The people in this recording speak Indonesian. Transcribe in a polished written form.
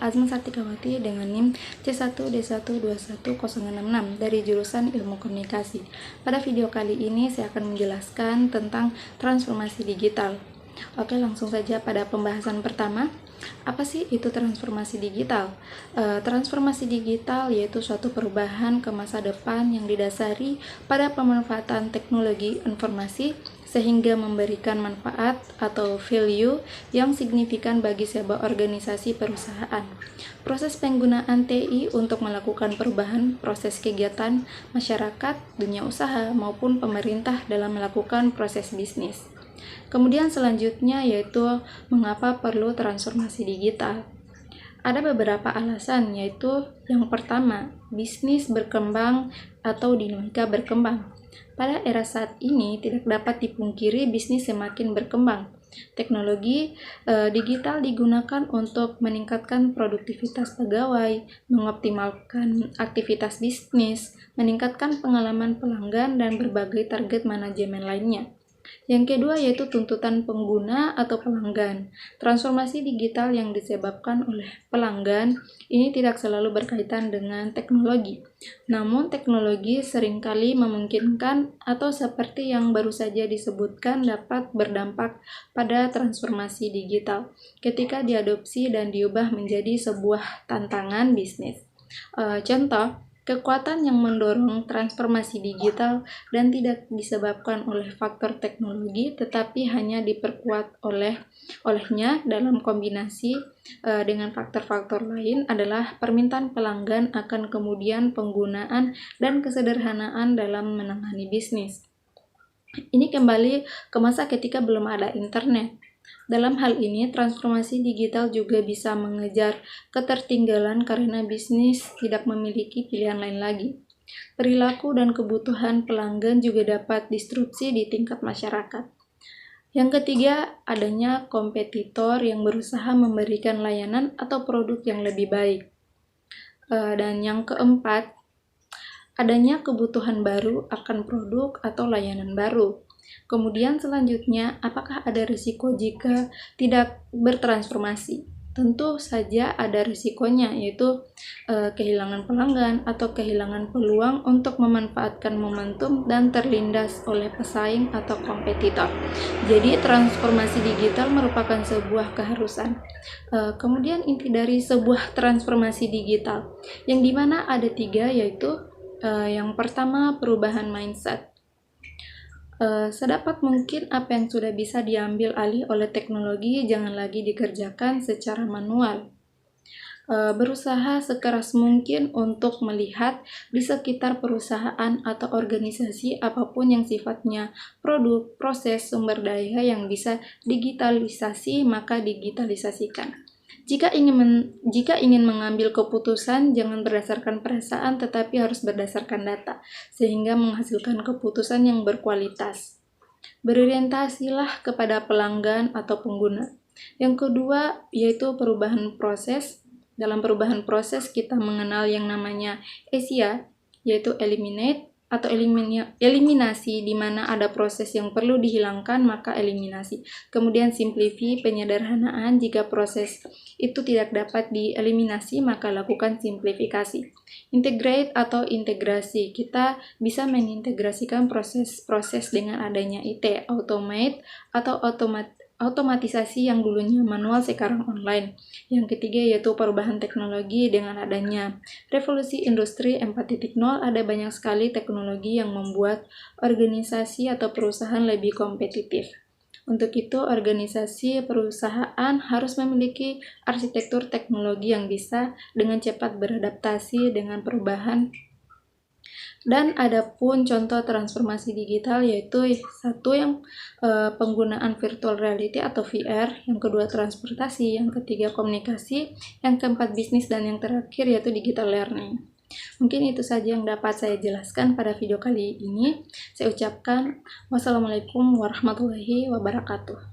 Azma Sartikawati dengan NIM C1D1212066 dari jurusan Ilmu Komunikasi. Pada video kali ini saya akan menjelaskan tentang transformasi digital. Oke, langsung saja pada pembahasan pertama. Apa sih itu transformasi digital? Transformasi digital yaitu suatu perubahan ke masa depan yang didasari pada pemanfaatan teknologi informasi sehingga memberikan manfaat atau value yang signifikan bagi sebuah organisasi perusahaan. Proses penggunaan TI untuk melakukan perubahan proses kegiatan masyarakat, dunia usaha, maupun pemerintah dalam melakukan proses bisnis. Kemudian selanjutnya yaitu mengapa perlu transformasi digital. Ada beberapa alasan, yaitu yang pertama, bisnis berkembang atau dinamika berkembang. Pada era saat ini tidak dapat dipungkiri bisnis semakin berkembang. Teknologi digital digunakan untuk meningkatkan produktivitas pegawai, mengoptimalkan aktivitas bisnis, meningkatkan pengalaman pelanggan, dan berbagai target manajemen lainnya. Yang kedua yaitu tuntutan pengguna atau pelanggan. Transformasi digital yang disebabkan oleh pelanggan ini tidak selalu berkaitan dengan teknologi. Namun teknologi seringkali memungkinkan atau seperti yang baru saja disebutkan dapat berdampak pada transformasi digital ketika diadopsi dan diubah menjadi sebuah tantangan bisnis. Contoh, kekuatan yang mendorong transformasi digital dan tidak disebabkan oleh faktor teknologi tetapi hanya diperkuat olehnya dalam kombinasi dengan faktor-faktor lain adalah permintaan pelanggan akan kemudian penggunaan dan kesederhanaan dalam menangani bisnis. Ini kembali ke masa ketika belum ada internet. Dalam hal ini, transformasi digital juga bisa mengejar ketertinggalan karena bisnis tidak memiliki pilihan lain lagi. Perilaku dan kebutuhan pelanggan juga dapat disrupsi di tingkat masyarakat. Yang ketiga, adanya kompetitor yang berusaha memberikan layanan atau produk yang lebih baik. Dan yang keempat, adanya kebutuhan baru akan produk atau layanan baru. Kemudian selanjutnya, apakah ada risiko jika tidak bertransformasi? Tentu saja ada risikonya, yaitu kehilangan pelanggan atau kehilangan peluang untuk memanfaatkan momentum dan terlindas oleh pesaing atau kompetitor. Jadi transformasi digital merupakan sebuah keharusan. Kemudian inti dari sebuah transformasi digital, yang dimana ada 3, yaitu yang pertama perubahan mindset. Sedapat mungkin apa yang sudah bisa diambil alih oleh teknologi jangan lagi dikerjakan secara manual. Berusaha sekeras mungkin untuk melihat di sekitar perusahaan atau organisasi apapun yang sifatnya produk, proses, sumber daya yang bisa digitalisasi, maka digitalisasikan. Jika ingin mengambil keputusan, jangan berdasarkan perasaan tetapi harus berdasarkan data, sehingga menghasilkan keputusan yang berkualitas. Berorientasilah kepada pelanggan atau pengguna. Yang kedua, yaitu perubahan proses. Dalam perubahan proses, kita mengenal yang namanya ESIA, yaitu eliminate atau eliminasi, di mana ada proses yang perlu dihilangkan maka eliminasi. Kemudian simplify, penyederhanaan, jika proses itu tidak dapat dieliminasi maka lakukan simplifikasi. Integrate atau integrasi, kita bisa mengintegrasikan proses-proses dengan adanya IT, automate atau otomatisasi yang dulunya manual sekarang online. Yang ketiga yaitu perubahan teknologi. Dengan adanya revolusi industri 4.0 ada banyak sekali teknologi yang membuat organisasi atau perusahaan lebih kompetitif. Untuk itu, organisasi perusahaan harus memiliki arsitektur teknologi yang bisa dengan cepat beradaptasi dengan perubahan. Dan ada pun contoh transformasi digital, yaitu satu yang penggunaan virtual reality atau VR, yang kedua transportasi, yang ketiga komunikasi, yang keempat bisnis, dan yang terakhir yaitu digital learning. Mungkin itu saja yang dapat saya jelaskan pada video kali ini. Saya ucapkan wassalamualaikum warahmatullahi wabarakatuh.